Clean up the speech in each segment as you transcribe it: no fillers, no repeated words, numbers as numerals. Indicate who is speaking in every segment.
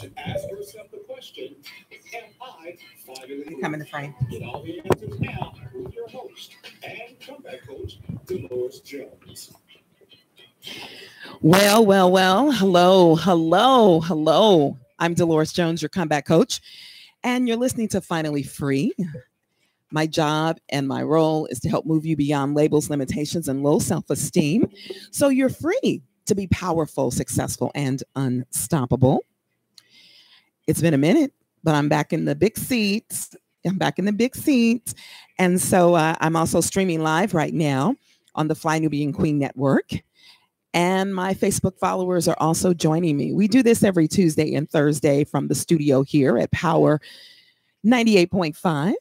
Speaker 1: to ask yourself the question, can I finally
Speaker 2: come in the frame?
Speaker 1: Get all the answers now with your host and comeback coach, Delores Jones.
Speaker 2: Well. Hello. I'm Delores Jones, your comeback coach, and you're listening to Finally Free. My job and my role is to help move you beyond labels, limitations, and low self-esteem, so you're free to be powerful, successful, and unstoppable. It's been a minute, but I'm back in the big seats. And so I'm also streaming live right now on the Fly Nubian Queen Network. And my Facebook followers are also joining me. We do this every Tuesday and Thursday from the studio here at Power 98.5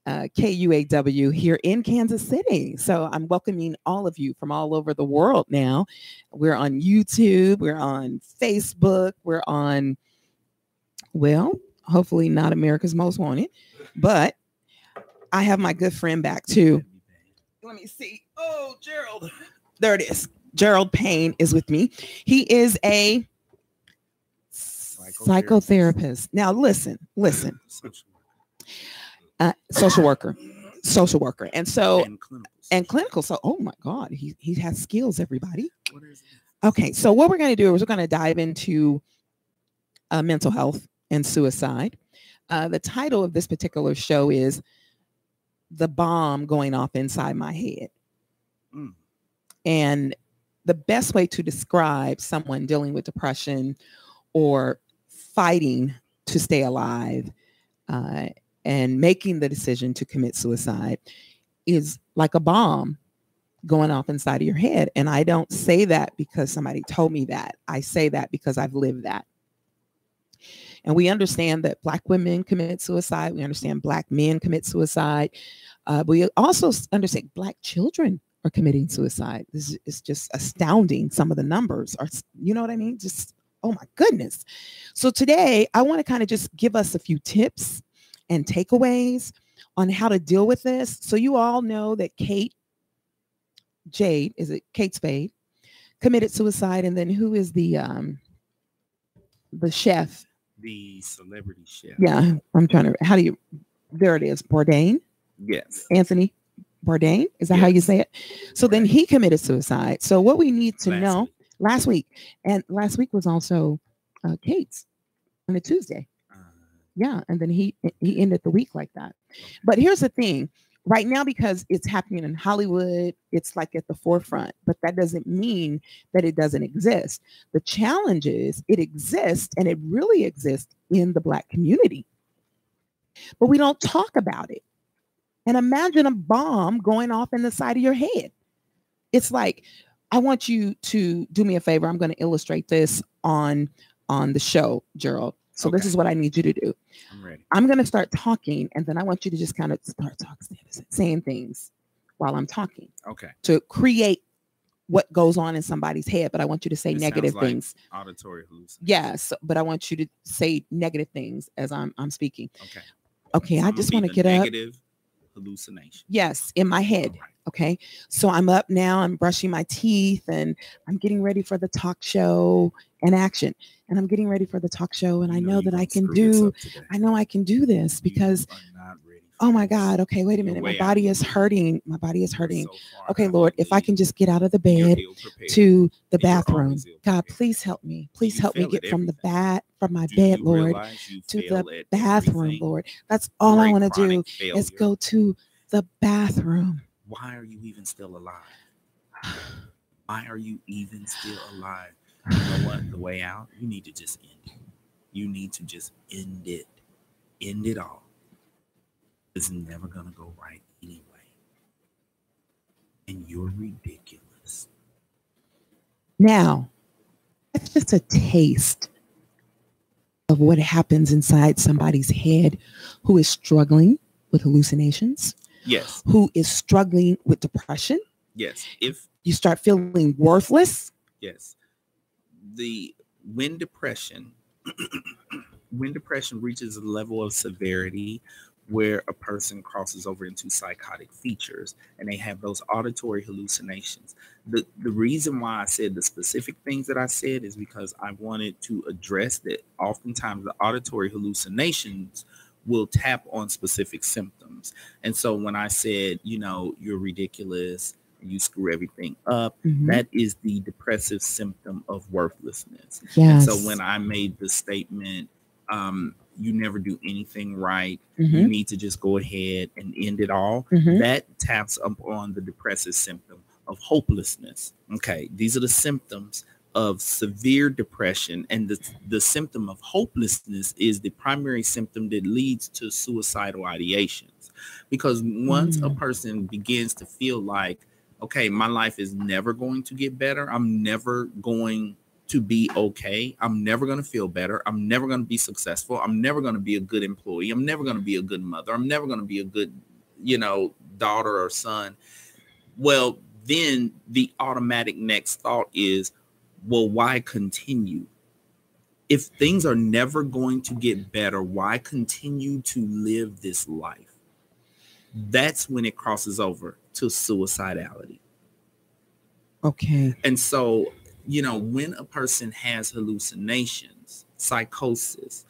Speaker 2: KUAW here in Kansas City. So I'm welcoming all of you from all over the world now. We're on YouTube. We're on Facebook. We're on, well, hopefully not America's Most Wanted, but I have my good friend back too. Let me see. Oh, Gerald. There it is. Gerald Payne is with me. He is a psychotherapist. Now, listen. Social worker. And so, and clinical. So, oh my God, he has skills, everybody.
Speaker 3: What is it?
Speaker 2: Okay. So what we're going to do is we're going to dive into mental health and suicide. The title of this particular show is The Bomb Going Off Inside My Head. And the best way to describe someone dealing with depression or fighting to stay alive and making the decision to commit suicide is like a bomb going off inside of your head. And I don't say that because somebody told me that. I say that because I've lived that. And we understand that Black women commit suicide. We understand Black men commit suicide. We also understand Black children are committing suicide. This is just astounding. Some of the numbers are, you know what I mean? Just, oh my goodness. So today I want to kind of just give us a few tips and takeaways on how to deal with this. So you all know that Kate Spade committed suicide. And then who is the chef?
Speaker 3: The celebrity chef.
Speaker 2: Yeah. I'm trying to, there it is. Bourdain.
Speaker 3: Yes.
Speaker 2: Anthony Bourdain. Is that how you say it? So then he committed suicide. So what we need to know last week, and last week was also Kate's on a Tuesday. Yeah. And then he ended the week like that. But here's the thing right now, because it's happening in Hollywood, it's like at the forefront, but that doesn't mean that it doesn't exist. The challenge is it exists, and it really exists in the Black community, but we don't talk about it. And imagine a bomb going off in the side of your head. It's like, I want you to do me a favor. I'm going to illustrate this on the show, Gerald. So This is what I need you to do.
Speaker 3: I'm ready.
Speaker 2: I'm going to start talking, and then I want you to just kind of start saying things while I'm talking.
Speaker 3: Okay.
Speaker 2: To create what goes on in somebody's head, but I want you to say negative things.
Speaker 3: Auditory hallucination.
Speaker 2: Yes, but I want you to say negative things as I'm speaking.
Speaker 3: Okay.
Speaker 2: Okay, I just want to get up.
Speaker 3: Negative hallucination.
Speaker 2: Yes, in my head. Right. Okay. So I'm up now, I'm brushing my teeth, and I'm getting ready for the talk show and action. And I'm getting ready for the talk show, and I know that I can do this because, oh my God. Okay, wait a minute. My body is hurting. Okay, Lord, if I can just get out of the bed to the bathroom. God, please help me. Please help me get from my bed, Lord, to the bathroom, Lord. That's all I want to do is go to the bathroom.
Speaker 3: Why are you even still alive? Why are you even still alive? You know what? The way out, you need to just end it. You need to just end it. End it all. It's never going to go right anyway. And you're ridiculous.
Speaker 2: Now, that's just a taste of what happens inside somebody's head who is struggling with hallucinations.
Speaker 3: Yes.
Speaker 2: Who is struggling with depression.
Speaker 3: Yes. If
Speaker 2: you start feeling worthless.
Speaker 3: Yes. When depression reaches a level of severity where a person crosses over into psychotic features and they have those auditory hallucinations. The reason why I said the specific things that I said is because I wanted to address that oftentimes the auditory hallucinations will tap on specific symptoms. And so when I said, you know, you're ridiculous, you screw everything up, that is the depressive symptom of worthlessness.
Speaker 2: Yes.
Speaker 3: And so when I made the statement, you never do anything right, you need to just go ahead and end it all, that taps up on the depressive symptom of hopelessness. Okay, these are the symptoms of severe depression, and the symptom of hopelessness is the primary symptom that leads to suicidal ideations. Because once a person begins to feel like, okay, my life is never going to get better, I'm never going to be okay, I'm never going to feel better, I'm never going to be successful, I'm never going to be a good employee, I'm never going to be a good mother, I'm never going to be a good, you know, daughter or son. Well, then the automatic next thought is, well, why continue? If things are never going to get better, why continue to live this life? That's when it crosses over to suicidality.
Speaker 2: Okay.
Speaker 3: And so, you know, when a person has hallucinations, psychosis,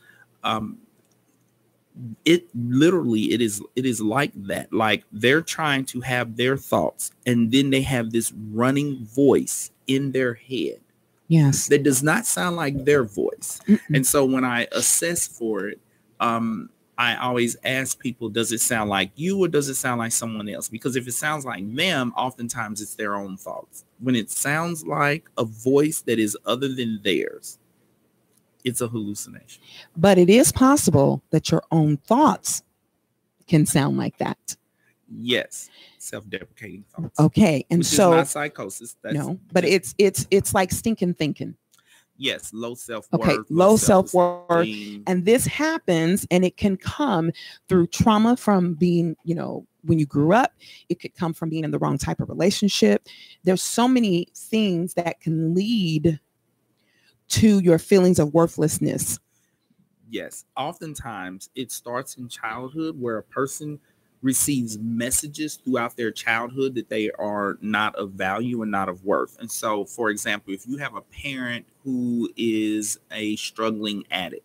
Speaker 3: it is like that. Like they're trying to have their thoughts, and then they have this running voice in their head.
Speaker 2: Yes.
Speaker 3: That does not sound like their voice. And so when I assess for it, I always ask people, does it sound like you or does it sound like someone else? Because if it sounds like them, oftentimes it's their own thoughts. When it sounds like a voice that is other than theirs, it's a hallucination.
Speaker 2: But it is possible that your own thoughts can sound like that.
Speaker 3: Yes. Self-deprecating thoughts.
Speaker 2: Okay. And
Speaker 3: which
Speaker 2: so
Speaker 3: is not psychosis. That's
Speaker 2: no, but it's like stinking thinking.
Speaker 3: Yes, low self-worth.
Speaker 2: Okay, low self-worth. And this happens, and it can come through trauma from being, you know, when you grew up. It could come from being in the wrong type of relationship. There's so many things that can lead to your feelings of worthlessness.
Speaker 3: Yes, oftentimes it starts in childhood, where a person receives messages throughout their childhood that they are not of value and not of worth. And so, for example, if you have a parent who is a struggling addict,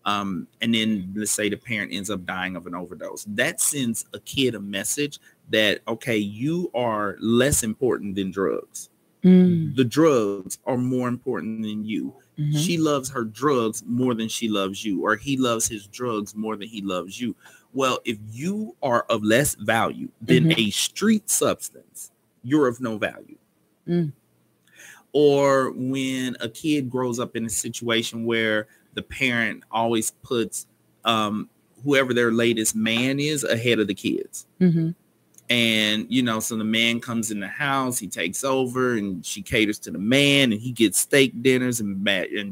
Speaker 3: and then let's say the parent ends up dying of an overdose, that sends a kid a message that, okay, you are less important than drugs. The drugs are more important than you. She loves her drugs more than she loves you, or he loves his drugs more than he loves you. Well, if you are of less value than a street substance, you're of no value. Or when a kid grows up in a situation where the parent always puts whoever their latest man is ahead of the kids. And, you know, so the man comes in the house, he takes over, and she caters to the man, and he gets steak dinners and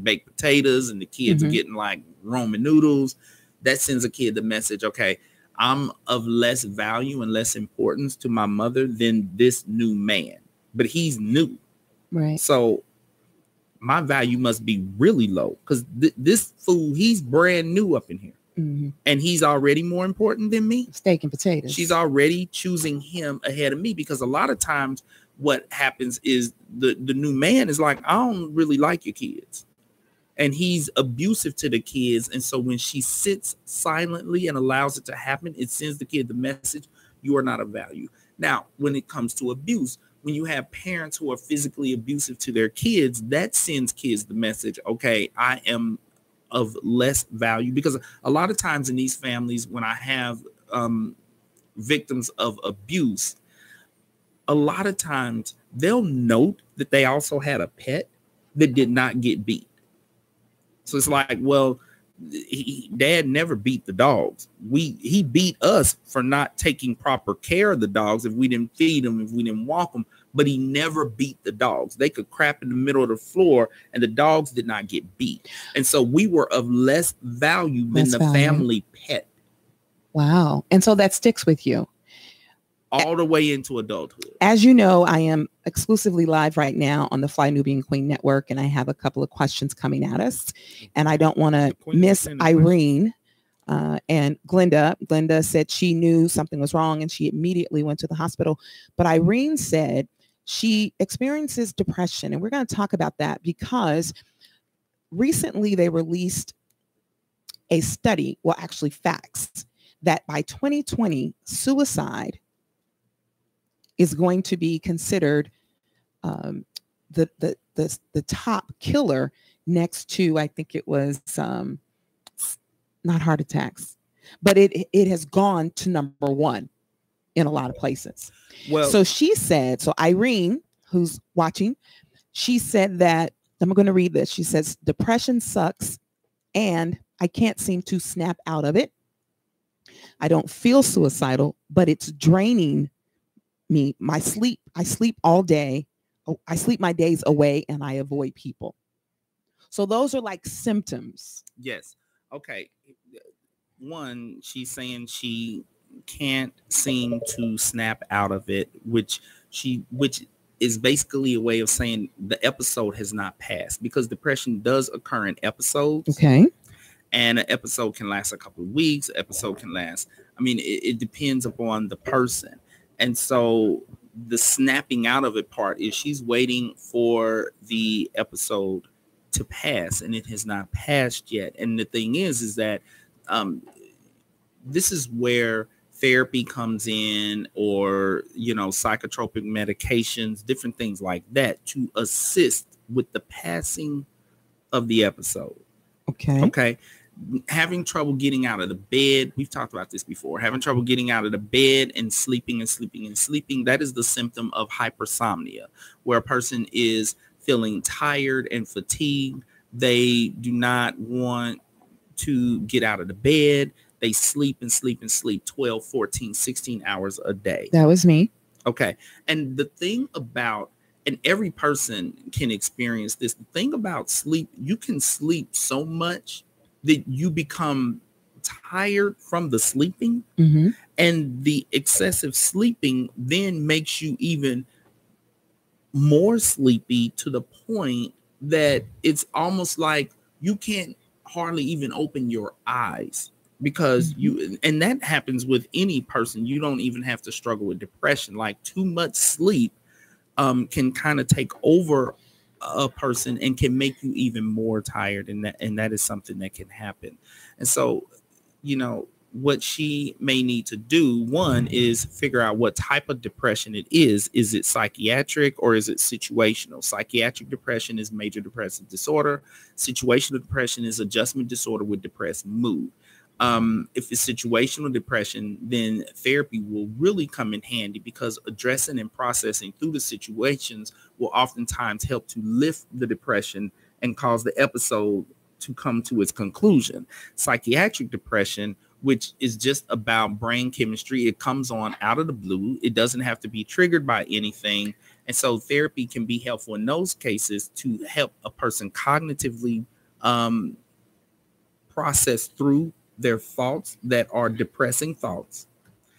Speaker 3: baked potatoes, and the kids are getting like Roman noodles. That sends a kid the message, okay, I'm of less value and less importance to my mother than this new man, but he's new.
Speaker 2: Right.
Speaker 3: So my value must be really low, because this fool, he's brand new up in here. And he's already more important than me.
Speaker 2: Steak and potatoes.
Speaker 3: She's already choosing him ahead of me, because a lot of times what happens is the new man is like, I don't really like your kids. And he's abusive to the kids. And so when she sits silently and allows it to happen, it sends the kid the message, you are not of value. Now, when it comes to abuse, when you have parents who are physically abusive to their kids, that sends kids the message, okay, I am of less value. Because a lot of times in these families, when I have victims of abuse, a lot of times they'll note that they also had a pet that did not get beat. So it's like, well, dad never beat the dogs. He beat us for not taking proper care of the dogs. If we didn't feed them, if we didn't walk them, but he never beat the dogs. They could crap in the middle of the floor and the dogs did not get beat. And so we were of less value than the family pet.
Speaker 2: Wow. And so that sticks with you
Speaker 3: all the way into adulthood.
Speaker 2: As you know, I am exclusively live right now on the Fly Nubian Queen Network, and I have a couple of questions coming at us, and I don't want to miss Irene And Glenda said she knew something was wrong and she immediately went to the hospital. But Irene said she experiences depression. And we're going to talk about that because recently they released a study, well, actually facts, that by 2020, suicide is going to be considered the top killer next to, I think it was not heart attacks, but it has gone to number one in a lot of places.
Speaker 3: Well,
Speaker 2: so she said, so Irene, who's watching, she said that, I'm going to read this. She says, depression sucks and I can't seem to snap out of it. I don't feel suicidal, but it's draining me. I sleep all day. I sleep my days away and I avoid people. So those are like symptoms.
Speaker 3: Yes. Okay. One, she's saying she can't seem to snap out of it, which is basically a way of saying the episode has not passed, because depression does occur in episodes.
Speaker 2: Okay.
Speaker 3: And an episode can last a couple of weeks. An episode can last. I mean, it depends upon the person. And so the snapping out of it part is she's waiting for the episode to pass, and it has not passed yet. And the thing is that this is where therapy comes in, or, psychotropic medications, different things like that, to assist with the passing of the episode. Okay. Having trouble getting out of the bed. We've talked about this before. Having trouble getting out of the bed and sleeping. That is the symptom of hypersomnia, where a person is feeling tired and fatigued. They do not want to get out of the bed. They sleep 12, 14, 16 hours a day.
Speaker 2: That was me.
Speaker 3: Okay. And the thing about, and every person can experience this, the thing about sleep, you can sleep so much that you become tired from the sleeping.
Speaker 2: Mm-hmm.
Speaker 3: And the excessive sleeping then makes you even more sleepy, to the point that it's almost like you can't hardly even open your eyes, because and that happens with any person. You don't even have to struggle with depression. Like, too much sleep can kind of take over a person and can make you even more tired, and that is something that can happen. And so, what she may need to do, one, is figure out what type of depression it is. Is it psychiatric or is it situational? Psychiatric depression is major depressive disorder. Situational depression is adjustment disorder with depressed mood. If it's situational depression, then therapy will really come in handy, because addressing and processing through the situations will oftentimes help to lift the depression and cause the episode to come to its conclusion. Psychiatric depression, which is just about brain chemistry, it comes on out of the blue. It doesn't have to be triggered by anything. And so therapy can be helpful in those cases to help a person cognitively process through their thoughts that are depressing thoughts.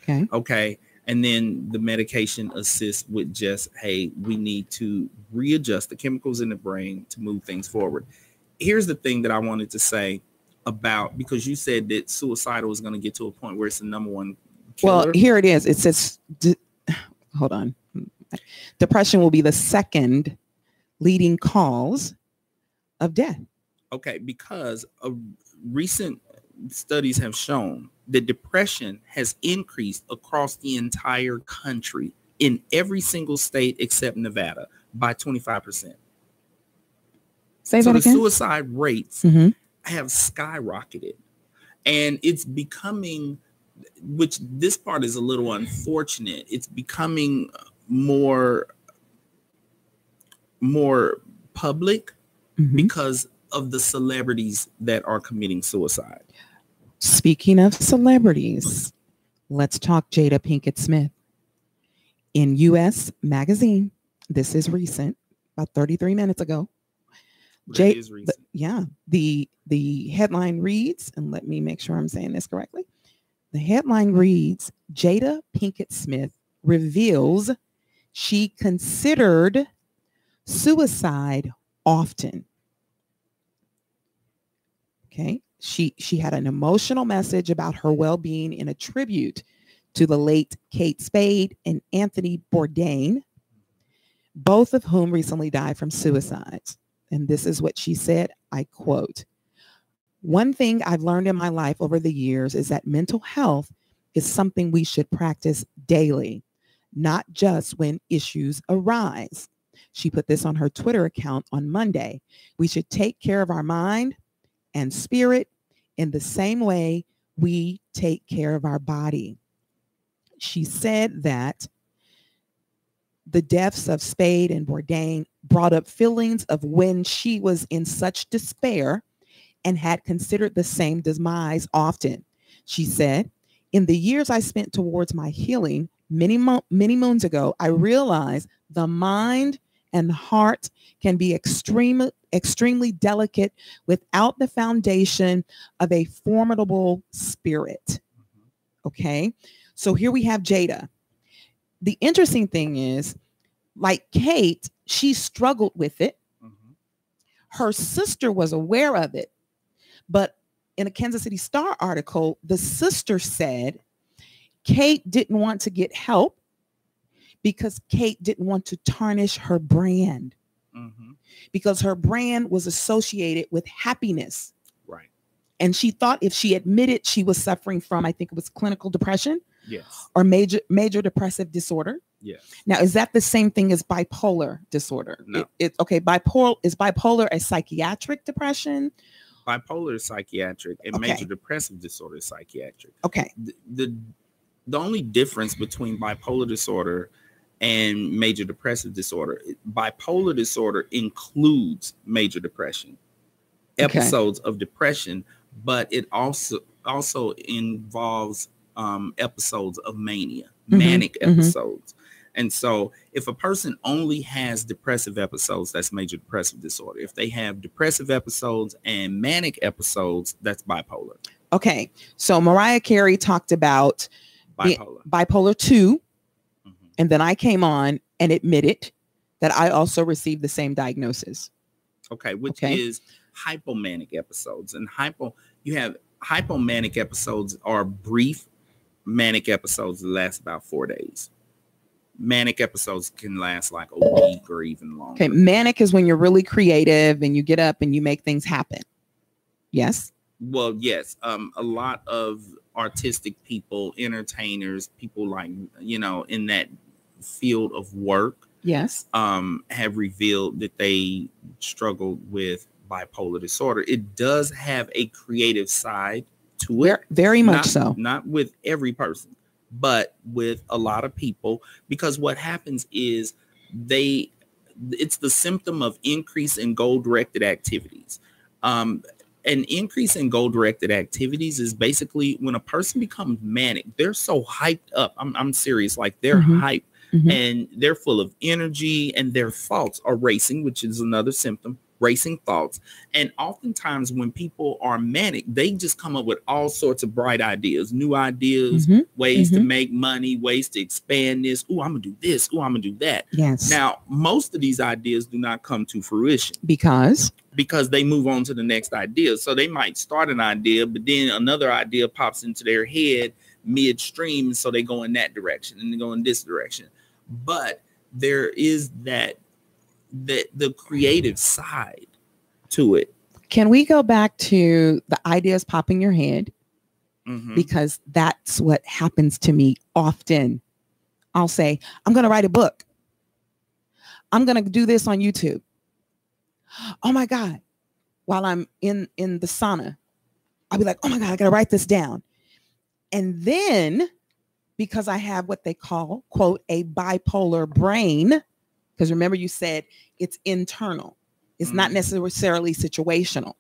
Speaker 3: Okay. And then the medication assists with just, hey, we need to readjust the chemicals in the brain to move things forward. Here's the thing that I wanted to say about, because you said that suicidal is going to get to a point where it's the number one killer.
Speaker 2: Well, here it is. It says, hold on. Depression will be the second leading cause of death.
Speaker 3: Okay, because recent studies have shown that depression has increased across the entire country in every single state except Nevada by 25%.
Speaker 2: Say
Speaker 3: so
Speaker 2: that
Speaker 3: the
Speaker 2: again?
Speaker 3: Suicide rates have skyrocketed, and it's becoming, which this part is a little unfortunate, it's becoming more public because of the celebrities that are committing suicide.
Speaker 2: Speaking of celebrities, let's talk Jada Pinkett Smith. In U.S. Magazine, this is recent, about 33 minutes ago.
Speaker 3: Is recent.
Speaker 2: The headline reads, and let me make sure I'm saying this correctly. The headline reads, Jada Pinkett Smith reveals she considered suicide often. Okay. She had an emotional message about her well-being in a tribute to the late Kate Spade and Anthony Bourdain, both of whom recently died from suicides. And this is what she said, I quote, "One thing I've learned in my life over the years is that mental health is something we should practice daily, not just when issues arise." She put this on her Twitter account on Monday. "We should take care of our mind and spirit in the same way we take care of our body." She said that the deaths of Spade and Bourdain brought up feelings of when she was in such despair and had considered the same demise often. She said, "In the years I spent towards my healing many moons ago, I realized the mind and heart can be extremely delicate without the foundation of a formidable spirit." Okay, so here we have Jada. The interesting thing is, like Kate, she struggled with it. Her sister was aware of it, but in a Kansas City Star article, the sister said Kate didn't want to get help because Kate didn't want to tarnish her brand, because her brand was associated with happiness.
Speaker 3: Right.
Speaker 2: And she thought if she admitted she was suffering from, I think it was clinical depression,
Speaker 3: yes,
Speaker 2: or major depressive disorder.
Speaker 3: Yes.
Speaker 2: Now, is that the same thing as bipolar disorder?
Speaker 3: No.
Speaker 2: Okay. Is bipolar a psychiatric depression?
Speaker 3: Bipolar is psychiatric, and
Speaker 2: Okay.
Speaker 3: major depressive disorder is psychiatric.
Speaker 2: Okay.
Speaker 3: The only difference between bipolar disorder and major depressive disorder, bipolar disorder includes major depression, episodes of depression, but it also involves episodes of mania, manic episodes. And so if a person only has depressive episodes, that's major depressive disorder. If they have depressive episodes and manic episodes, that's bipolar.
Speaker 2: Okay. So Mariah Carey talked about bipolar 2. And then I came on and admitted that I also received the same diagnosis.
Speaker 3: Okay. Which is hypomanic episodes. And you have hypomanic episodes are brief manic episodes that last about 4 days. Manic episodes can last like a week or even longer.
Speaker 2: Okay. Manic is when you're really creative and you get up and you make things happen. Yes.
Speaker 3: Well, yes. A lot of artistic people, entertainers, people like, in that field of work,
Speaker 2: yes,
Speaker 3: have revealed that they struggle with bipolar disorder. It does have a creative side to it.
Speaker 2: Very much so.
Speaker 3: Not with every person, but with a lot of people, because what happens is it's the symptom of increase in goal-directed activities. An increase in goal-directed activities is basically when a person becomes manic, they're so hyped up. I'm serious. Like they're hyped and they're full of energy and their thoughts are racing, which is another symptom, racing thoughts. And oftentimes when people are manic, they just come up with all sorts of bright ideas, new ideas, ways to make money, ways to expand this. Oh, I'm going to do this. Oh, I'm going to do that.
Speaker 2: Yes.
Speaker 3: Now, most of these ideas do not come to fruition.
Speaker 2: Because
Speaker 3: they move on to the next idea. So they might start an idea, but then another idea pops into their head midstream. So they go in that direction and they go in this direction. But there is the creative side to it.
Speaker 2: Can we go back to the ideas pop in your head? Because that's what happens to me often. I'll say, I'm going to write a book. I'm going to do this on YouTube. Oh my God. While I'm in the sauna, I'll be like, oh my God, I got to write this down. And then because I have what they call, quote, a bipolar brain, because remember you said it's internal. It's not necessarily situational.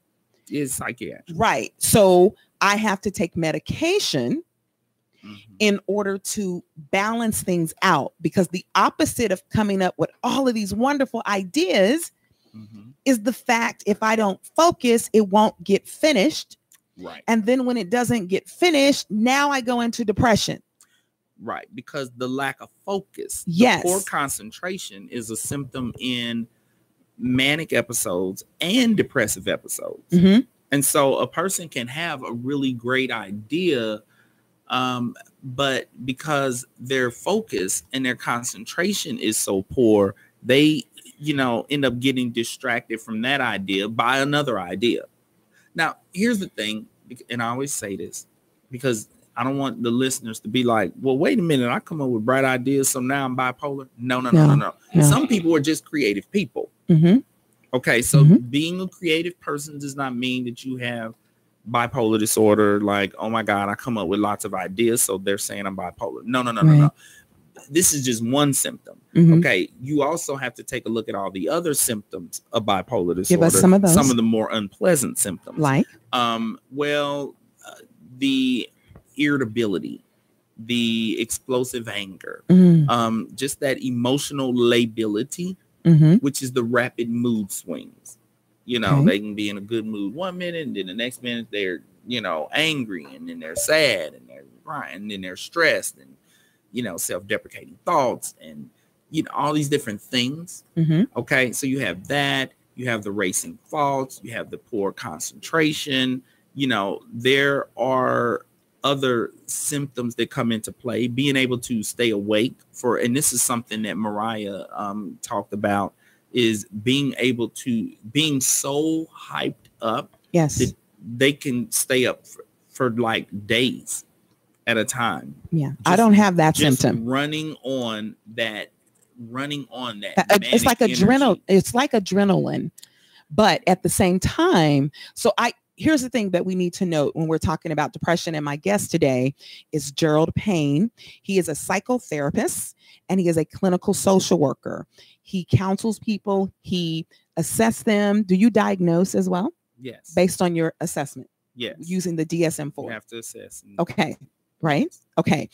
Speaker 3: It's psychiatric.
Speaker 2: Right. So I have to take medication in order to balance things out, because the opposite of coming up with all of these wonderful ideas is the fact if I don't focus, it won't get finished.
Speaker 3: Right.
Speaker 2: And then when it doesn't get finished, now I go into depression.
Speaker 3: Right. Because the lack of focus,
Speaker 2: yes,
Speaker 3: poor concentration is a symptom in manic episodes and depressive episodes. And so a person can have a really great idea, but because their focus and their concentration is so poor, they, end up getting distracted from that idea by another idea. Now, here's the thing, and I always say this because I don't want the listeners to be like, well, wait a minute, I come up with bright ideas, so now I'm bipolar. No. Some people are just creative people.
Speaker 2: Mm-hmm.
Speaker 3: Okay, so being a creative person does not mean that you have bipolar disorder. Like, oh my God, I come up with lots of ideas, so they're saying I'm bipolar. No. This is just one symptom.
Speaker 2: Mm-hmm.
Speaker 3: Okay, you also have to take a look at all the other symptoms of bipolar disorder.
Speaker 2: Give us some of those.
Speaker 3: Some of the more unpleasant symptoms.
Speaker 2: Like?
Speaker 3: The irritability, the explosive anger, just that emotional lability, which is the rapid mood swings. They can be in a good mood one minute, and then the next minute they're, angry, and then they're sad, and they're crying, and then they're stressed, and, self-deprecating thoughts, and, all these different things. Okay, so you have that, you have the racing thoughts, you have the poor concentration. There are other symptoms that come into play. Being able to stay awake and this is something that Mariah talked about, is being so hyped up.
Speaker 2: Yes.
Speaker 3: That they can stay up for like days at a time.
Speaker 2: Yeah. I don't have that
Speaker 3: just
Speaker 2: symptom.
Speaker 3: Running on that.
Speaker 2: It's like adrenaline. It's like adrenaline, but at the same time. So here's the thing that we need to note when we're talking about depression. And my guest today is Gerald Payne. He is a psychotherapist and he is a clinical social worker. He counsels people. He assesses them. Do you diagnose as well?
Speaker 3: Yes.
Speaker 2: Based on your assessment?
Speaker 3: Yes.
Speaker 2: Using the DSM-4.
Speaker 3: You have to assess.
Speaker 2: Okay. Right. Okay.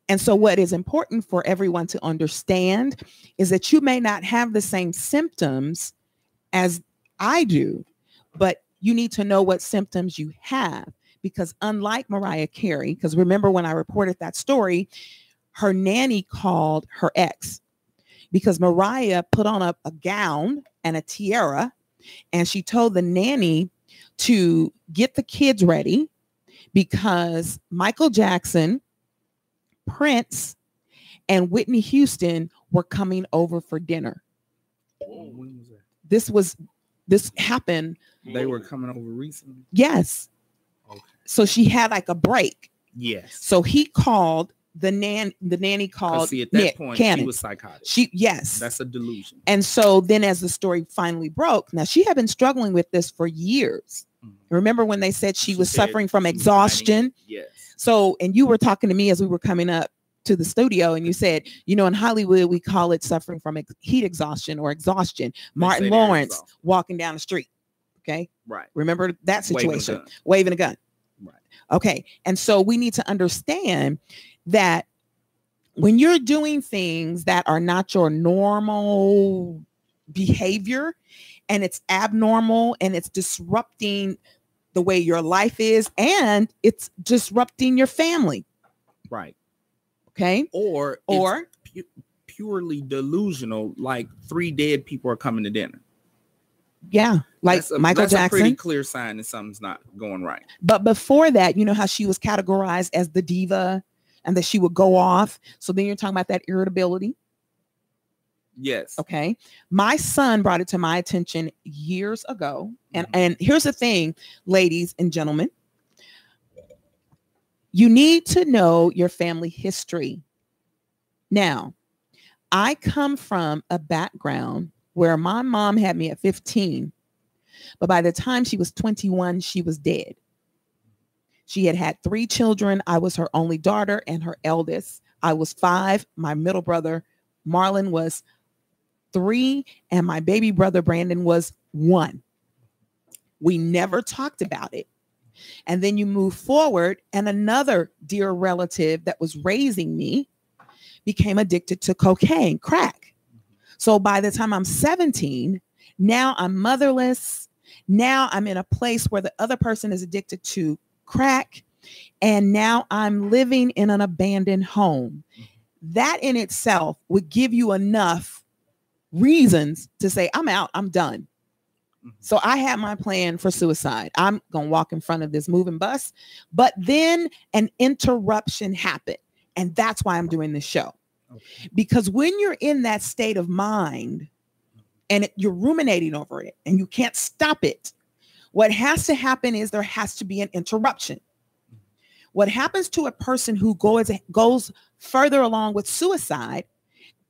Speaker 2: And so what is important for everyone to understand is that you may not have the same symptoms as I do, but you need to know what symptoms you have, because unlike Mariah Carey, because remember when I reported that story, her nanny called her ex because Mariah put on a gown and a tiara, and she told the nanny to get the kids ready because Michael Jackson, Prince, and Whitney Houston were coming over for dinner.
Speaker 3: When was that?
Speaker 2: This happened.
Speaker 3: They were coming over recently?
Speaker 2: Yes.
Speaker 3: Okay.
Speaker 2: So she had like a break.
Speaker 3: Yes.
Speaker 2: So he called the nanny called.
Speaker 3: See, at that point,
Speaker 2: Cannon.
Speaker 3: she was psychotic.
Speaker 2: Yes.
Speaker 3: That's a delusion.
Speaker 2: And so then as the story finally broke, now she had been struggling with this for years. Remember when they said she was suffering from exhaustion?
Speaker 3: Yes.
Speaker 2: So, and you were talking to me as we were coming up to the studio, and you said, in Hollywood, we call it suffering from heat exhaustion or exhaustion. Martin Lawrence walking down the street. Okay.
Speaker 3: Right.
Speaker 2: Remember that situation?
Speaker 3: Waving
Speaker 2: a gun.
Speaker 3: Right.
Speaker 2: Okay. And so we need to understand that when you're doing things that are not your normal behavior, and it's abnormal, and it's disrupting the way your life is, and it's disrupting your family.
Speaker 3: Right.
Speaker 2: Okay.
Speaker 3: Or purely delusional, like 3 dead people are coming to dinner.
Speaker 2: Yeah. Like Michael Jackson.
Speaker 3: That's a pretty clear sign that something's not going right.
Speaker 2: But before that, you know how she was categorized as the diva and that she would go off. So then you're talking about that irritability.
Speaker 3: Yes.
Speaker 2: Okay. My son brought it to my attention years ago. And here's the thing, ladies and gentlemen. You need to know your family history. Now, I come from a background where my mom had me at 15, but by the time she was 21, she was dead. She had 3 children. I was her only daughter and her eldest. I was 5. My middle brother, Marlon, was 3, and my baby brother, Brandon, was 1. We never talked about it. And then you move forward, and another dear relative that was raising me became addicted to cocaine, crack. So by the time I'm 17, now I'm motherless. Now I'm in a place where the other person is addicted to crack. And now I'm living in an abandoned home. That in itself would give you enough reasons to say, I'm out, I'm done. So I had my plan for suicide. I'm going to walk in front of this moving bus, but then an interruption happened. And that's why I'm doing this show.
Speaker 3: Okay.
Speaker 2: Because when you're in that state of mind and you're ruminating over it and you can't stop it, what has to happen is there has to be an interruption. What happens to a person who goes further along with suicide,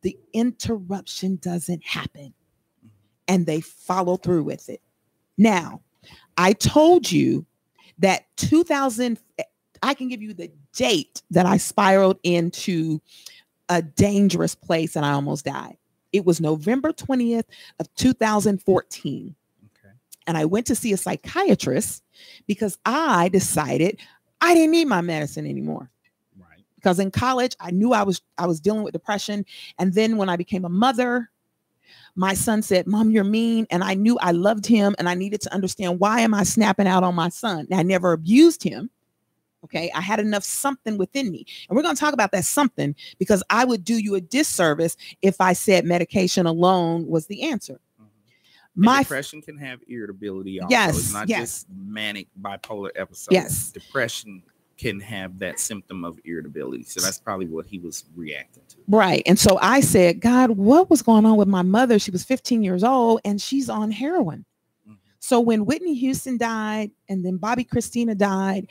Speaker 2: the interruption doesn't happen and they follow through with it. Now, I told you that 2000, I can give you the date that I spiraled into a dangerous place and I almost died. It was November 20th of 2014.
Speaker 3: Okay.
Speaker 2: And I went to see a psychiatrist because I decided I didn't need my medicine anymore.
Speaker 3: Right.
Speaker 2: Because in college, I knew I was dealing with depression. And then when I became a mother, my son said, "Mom, you're mean." And I knew I loved him and I needed to understand, why am I snapping out on my son? Now, I never abused him. Okay. I had enough something within me. And we're going to talk about that something, because I would do you a disservice if I said medication alone was the answer.
Speaker 3: My depression can have irritability also.
Speaker 2: Yes,
Speaker 3: It's not
Speaker 2: yes.
Speaker 3: just manic bipolar episodes.
Speaker 2: Yes.
Speaker 3: Depression can have that symptom of irritability. So that's probably what he was reacting to.
Speaker 2: Right. And so I said, God, what was going on with my mother? She was 15 years old and she's on heroin.
Speaker 3: Mhm.
Speaker 2: So when Whitney Houston died and then Bobby Christina died,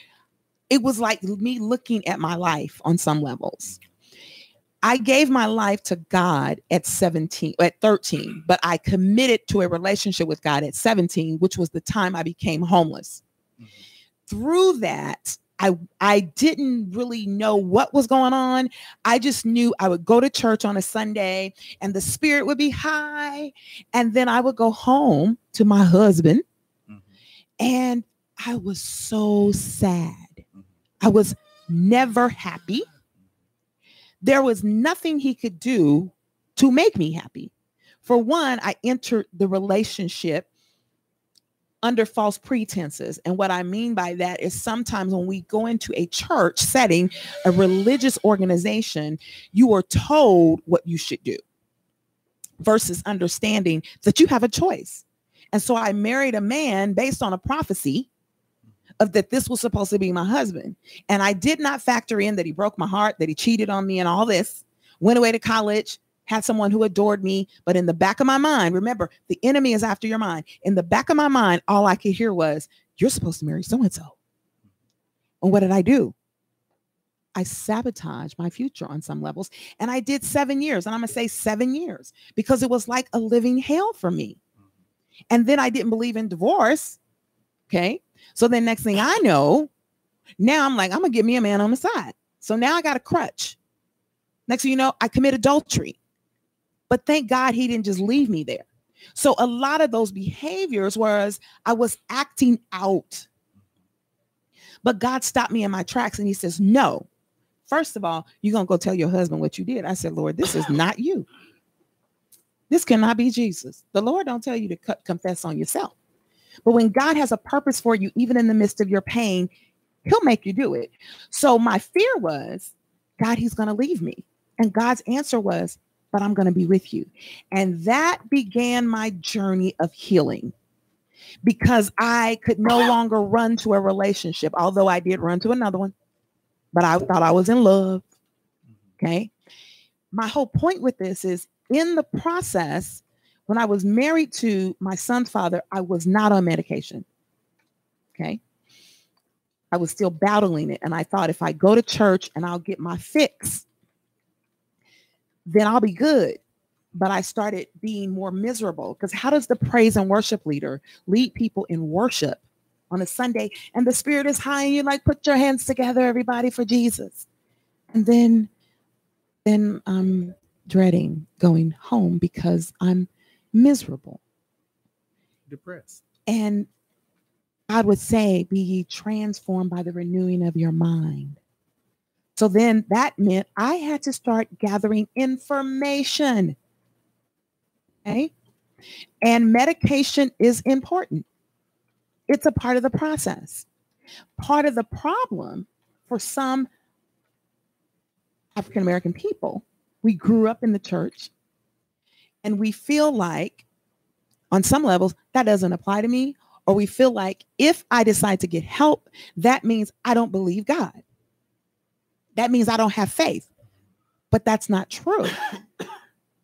Speaker 2: it was like me looking at my life on some levels. I gave my life to God at 13, but I committed to a relationship with God at 17, which was the time I became homeless.
Speaker 3: Mhm.
Speaker 2: Through that, I didn't really know what was going on. I just knew I would go to church on a Sunday and the spirit would be high. And then I would go home to my husband.
Speaker 3: Mhm.
Speaker 2: And I was so sad.
Speaker 3: Mhm.
Speaker 2: I was never happy. There was nothing he could do to make me happy. For one, I entered the relationship under false pretenses. And what I mean by that is sometimes when we go into a church setting, a religious organization, you are told what you should do versus understanding that you have a choice. And so I married a man based on a prophecy of that this was supposed to be my husband. And I did not factor in that he broke my heart, that he cheated on me and all this, went away to college, had someone who adored me. But in the back of my mind, remember, the enemy is after your mind. In the back of my mind, all I could hear was, you're supposed to marry so-and-so. And what did I do? I sabotaged my future on some levels. And I did 7 years. And I'm going to say 7 years because it was like a living hell for me. And then I didn't believe in divorce. Okay. So then next thing I know, now I'm like, I'm going to get me a man on the side. So now I got a crutch. Next thing you know, I commit adultery. But thank God he didn't just leave me there. So a lot of those behaviors was I was acting out. But God stopped me in my tracks and he says, no. First of all, you're going to go tell your husband what you did. I said, Lord, this is not you. This cannot be Jesus. The Lord don't tell you to confess on yourself. But when God has a purpose for you, even in the midst of your pain, he'll make you do it. So my fear was, God, he's going to leave me. And God's answer was, but I'm going to be with you. And that began my journey of healing because I could no longer run to a relationship, although I did run to another one, but I thought I was in love. Okay. My whole point with this is in the process, when I was married to my son's father, I was not on medication. Okay. I was still battling it. And I thought if I go to church and I'll get my fix, then I'll be good. But I started being more miserable because how does the praise and worship leader lead people in worship on a Sunday and the spirit is high and you're like, put your hands together, everybody, for Jesus. And then I'm dreading going home because I'm miserable.
Speaker 3: Depressed.
Speaker 2: And God would say, be ye transformed by the renewing of your mind. So then that meant I had to start gathering information. Okay. And medication is important. It's a part of the process. Part of the problem for some African-American people, we grew up in the church and we feel like on some levels, that doesn't apply to me. Or we feel like if I decide to get help, that means I don't believe God. That means I don't have faith. But that's not true.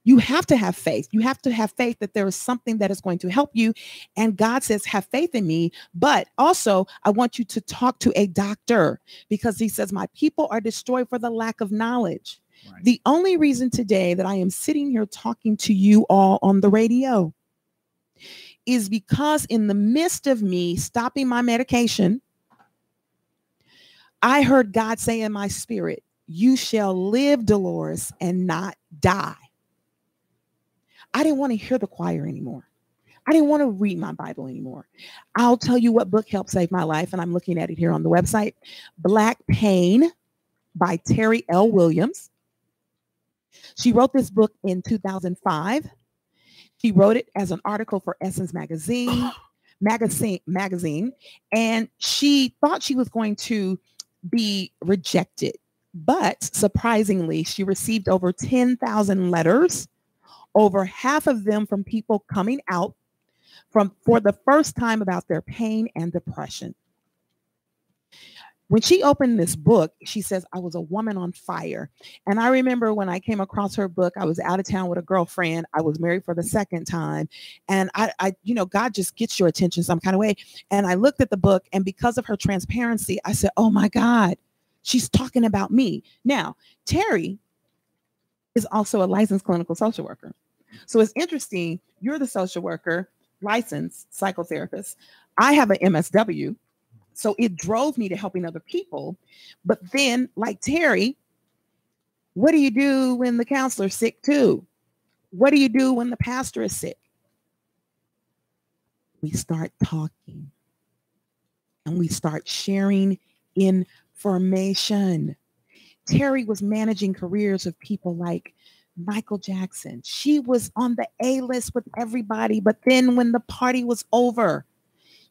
Speaker 2: You have to have faith. You have to have faith that there is something that is going to help you. And God says, have faith in me. But also, I want you to talk to a doctor, because he says, my people are destroyed for the lack of knowledge. Right. The only reason today that I am sitting here talking to you all on the radio is because in the midst of me stopping my medication, I heard God say in my spirit, you shall live, Delores, and not die. I didn't want to hear the choir anymore. I didn't want to read my Bible anymore. I'll tell you what book helped save my life, and I'm looking at it here on the website. Black Pain by Terry L. Williams. She wrote this book in 2005. She wrote it as an article for Essence magazine, and she thought she was going to be rejected. But surprisingly, she received over 10,000 letters, over half of them from people coming out for the first time about their pain and depression. When she opened this book, she says, I was a woman on fire. And I remember when I came across her book, I was out of town with a girlfriend. I was married for the second time. And I God just gets your attention some kind of way. And I looked at the book, and because of her transparency, I said, oh my God, she's talking about me. Now, Terry is also a licensed clinical social worker. So it's interesting. You're the social worker, licensed psychotherapist. I have an MSW. So it drove me to helping other people. But then, like Terry, what do you do when the counselor's sick too? What do you do when the pastor is sick? We start talking and we start sharing information. Terry was managing careers of people like Michael Jackson. She was on the A-list with everybody. But then when the party was over,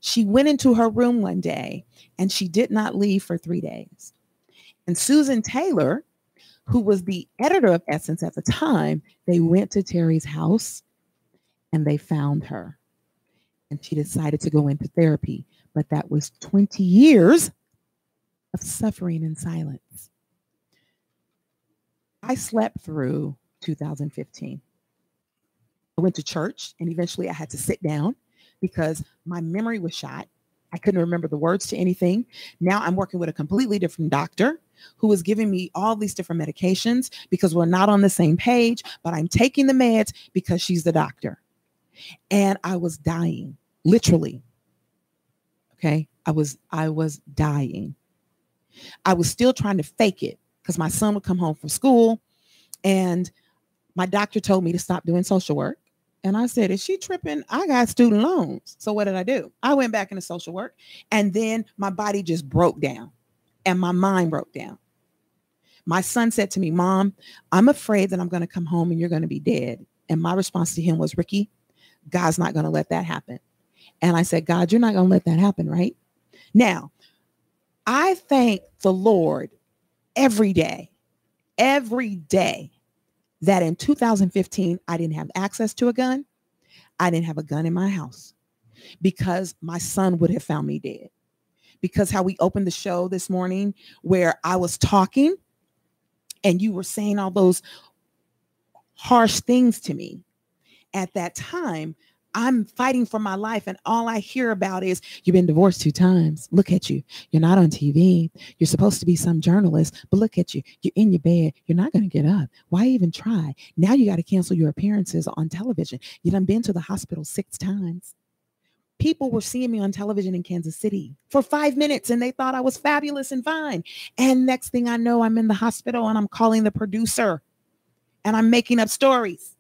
Speaker 2: she went into her room one day and she did not leave for 3 days. And Susan Taylor, who was the editor of Essence at the time, they went to Terry's house and they found her. And she decided to go into therapy. But that was 20 years of suffering in silence. I slept through 2015. I went to church and eventually I had to sit down because my memory was shot. I couldn't remember the words to anything. Now I'm working with a completely different doctor who is giving me all these different medications because we're not on the same page, but I'm taking the meds because she's the doctor. And I was dying, literally. Okay. I was dying. I was still trying to fake it because my son would come home from school and my doctor told me to stop doing social work. And I said, is she tripping? I got student loans. So what did I do? I went back into social work and then my body just broke down and my mind broke down. My son said to me, Mom, I'm afraid that I'm going to come home and you're going to be dead. And my response to him was, Ricky, God's not going to let that happen. And I said, God, you're not going to let that happen, right? Now, I thank the Lord every day that in 2015, I didn't have access to a gun. I didn't have a gun in my house because my son would have found me dead. Because how we opened the show this morning where I was talking and you were saying all those harsh things to me. At that time, I'm fighting for my life and all I hear about is you've been divorced 2 times. Look at you. You're not on TV. You're supposed to be some journalist, but look at you. You're in your bed. You're not going to get up. Why even try? Now you got to cancel your appearances on television. You done been to the hospital 6 times. People were seeing me on television in Kansas City for 5 minutes and they thought I was fabulous and fine. And next thing I know, I'm in the hospital and I'm calling the producer and I'm making up stories.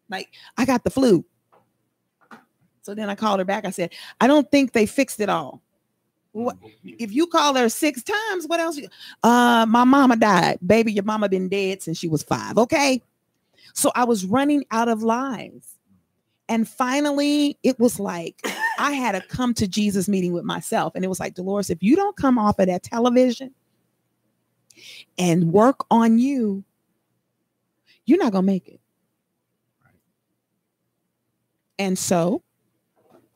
Speaker 2: Like I got the flu. So then I called her back. I said, I don't think they fixed it all. What, if you call her 6 times, what else? My mama died. Baby, your mama been dead since she was 5. Okay. So I was running out of lies. And finally, it was like I had a come to Jesus meeting with myself. And it was like, Delores, if you don't come off of that television and work on you, you're not going to make it. And so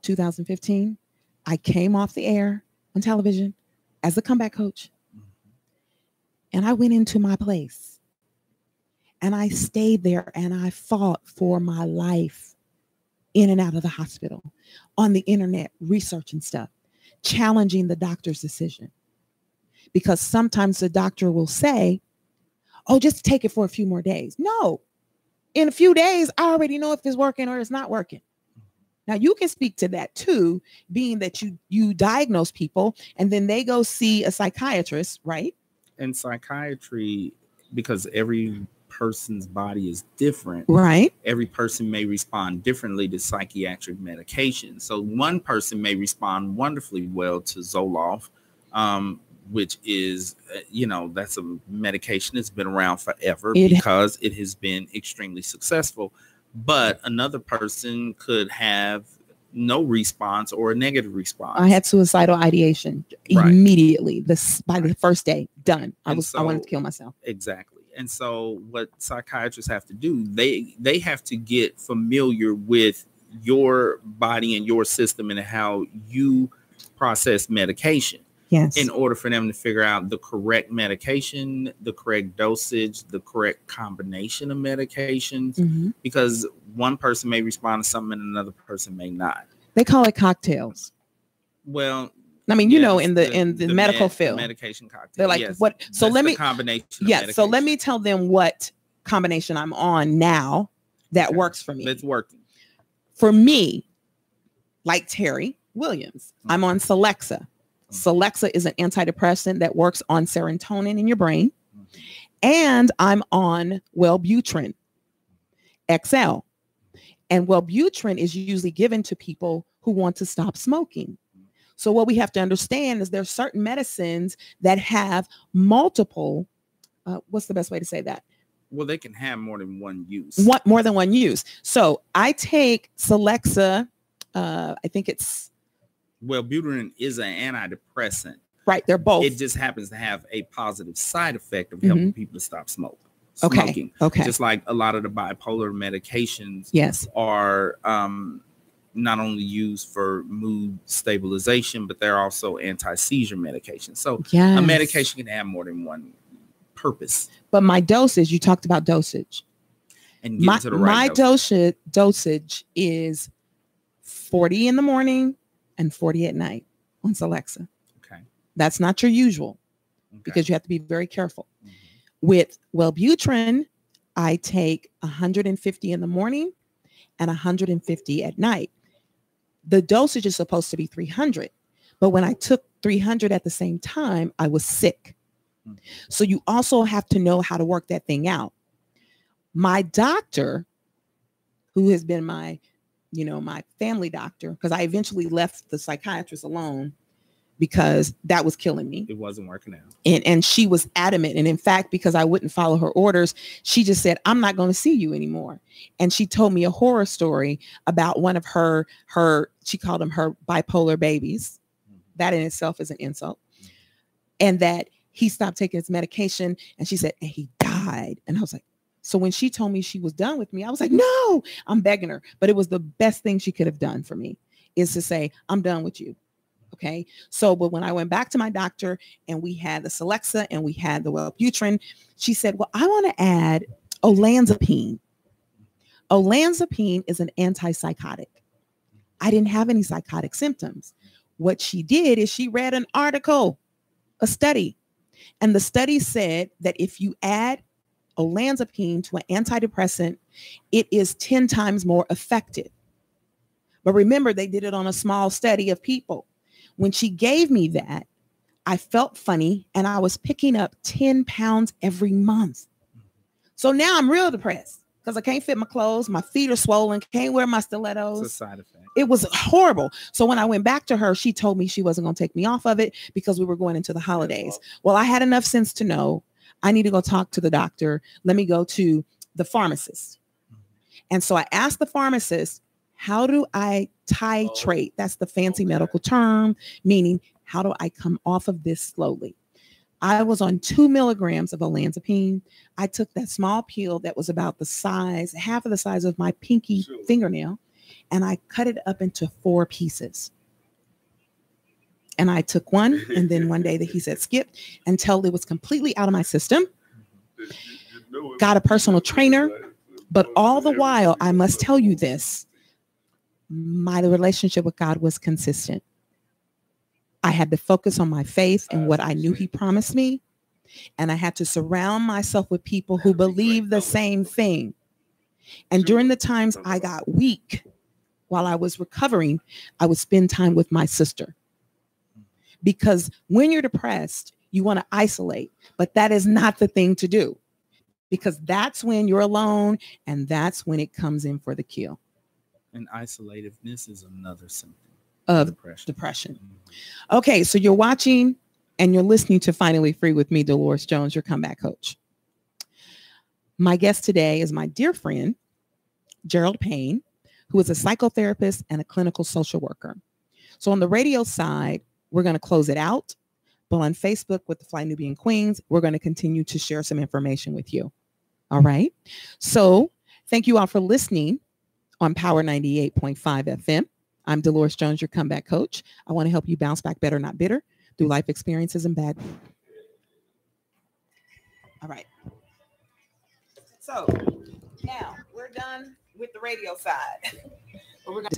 Speaker 2: 2015, I came off the air on television as a comeback coach. And I went into my place and I stayed there and I fought for my life in and out of the hospital, on the internet, researching stuff, challenging the doctor's decision. Because sometimes the doctor will say, oh, just take it for a few more days. No, in a few days, I already know if it's working or it's not working. Now, you can speak to that too, being that you diagnose people and then they go see a psychiatrist, right?
Speaker 3: And psychiatry, because every person's body is different,
Speaker 2: right?
Speaker 3: Every person may respond differently to psychiatric medication. So one person may respond wonderfully well to Zoloft, which is, that's a medication that's been around forever because it has been extremely successful. But another person could have no response or a negative response.
Speaker 2: I had suicidal ideation immediately. By the first day, done. I wanted to kill myself.
Speaker 3: Exactly. And so what psychiatrists have to do, they have to get familiar with your body and your system and how you process medication.
Speaker 2: Yes.
Speaker 3: In order for them to figure out the correct medication, the correct dosage, the correct combination of medications, because one person may respond to something and another person may not.
Speaker 2: They call it cocktails.
Speaker 3: Well,
Speaker 2: I mean, in the medical field,
Speaker 3: medication cocktail.
Speaker 2: They're like, what? So let me
Speaker 3: combination.
Speaker 2: So let me tell them what combination I'm on now that works for me.
Speaker 3: It's working
Speaker 2: for me. Like Terry Williams, I'm on Celexa. Celexa is an antidepressant that works on serotonin in your brain. And I'm on Wellbutrin XL. And Wellbutrin is usually given to people who want to stop smoking. So what we have to understand is there's certain medicines that have multiple, what's the best way to say that?
Speaker 3: Well, they can have more than one use.
Speaker 2: More than one use. So I take Celexa, I think it's,
Speaker 3: Wellbutrin is an antidepressant.
Speaker 2: Right, they're both.
Speaker 3: It just happens to have a positive side effect of helping people to stop smoking.
Speaker 2: Okay.
Speaker 3: Just like a lot of the bipolar medications are not only used for mood stabilization, but they're also anti-seizure medications. So a medication can have more than one purpose.
Speaker 2: But my dosage, you talked about dosage.
Speaker 3: And get to the right
Speaker 2: dosage is 40 in the morning and 40 at night on Celexa.
Speaker 3: Okay.
Speaker 2: That's not your usual because you have to be very careful. With Wellbutrin, I take 150 in the morning and 150 at night. The dosage is supposed to be 300, but when I took 300 at the same time, I was sick. So you also have to know how to work that thing out. My doctor, who has been my family doctor, because I eventually left the psychiatrist alone because that was killing me.
Speaker 3: It wasn't working out.
Speaker 2: And she was adamant. And in fact, because I wouldn't follow her orders, she just said, I'm not going to see you anymore. And she told me a horror story about one of her, she called them her bipolar babies. That in itself is an insult. And that he stopped taking his medication. And she said, and he died. And I was like, so when she told me she was done with me, I was like, no, I'm begging her. But it was the best thing she could have done for me is to say, I'm done with you. Okay. So, but when I went back to my doctor and we had the Celexa and we had the Wellbutrin, she said, well, I want to add olanzapine. Olanzapine is an antipsychotic. I didn't have any psychotic symptoms. What she did is she read an article, a study, and the study said that if you add olanzapine to an antidepressant, it is 10 times more effective. But remember, they did it on a small study of people. When she gave me that, I felt funny and I was picking up 10 pounds every month. So now I'm real depressed because I can't fit my clothes. My feet are swollen. Can't wear my stilettos.
Speaker 3: It's a side effect.
Speaker 2: It was horrible. So when I went back to her, she told me she wasn't going to take me off of it because we were going into the holidays. Well, I had enough sense to know I need to go talk to the doctor. Let me go to the pharmacist. And so I asked the pharmacist, how do I titrate? That's the fancy medical term, meaning how do I come off of this slowly? I was on 2 milligrams of olanzapine. I took that small pill that was about the size, half of the size of my pinky fingernail, and I cut it up into 4 pieces. And I took one, and then one day that he said skip until it was completely out of my system. Got a personal trainer, but all the while, I must tell you this, my relationship with God was consistent. I had to focus on my faith and what I knew he promised me. And I had to surround myself with people who believe the same thing. And during the times I got weak while I was recovering, I would spend time with my sister. Because when you're depressed, you want to isolate, but that is not the thing to do, because that's when you're alone and that's when it comes in for the kill.
Speaker 3: And isolativeness is another symptom
Speaker 2: of depression. Okay, so you're watching and you're listening to Finally Free with me, Delores Jones, your comeback coach. My guest today is my dear friend, Gerald Payne, who is a psychotherapist and a clinical social worker. So on the radio side, we're going to close it out. But on Facebook with the Fly Nubian Queens, we're going to continue to share some information with you. All right. So thank you all for listening on Power 98.5 FM. I'm Delores Jones, your comeback coach. I want to help you bounce back better, not bitter, through life experiences and bad. All right. So now we're done with the radio side. But we're going to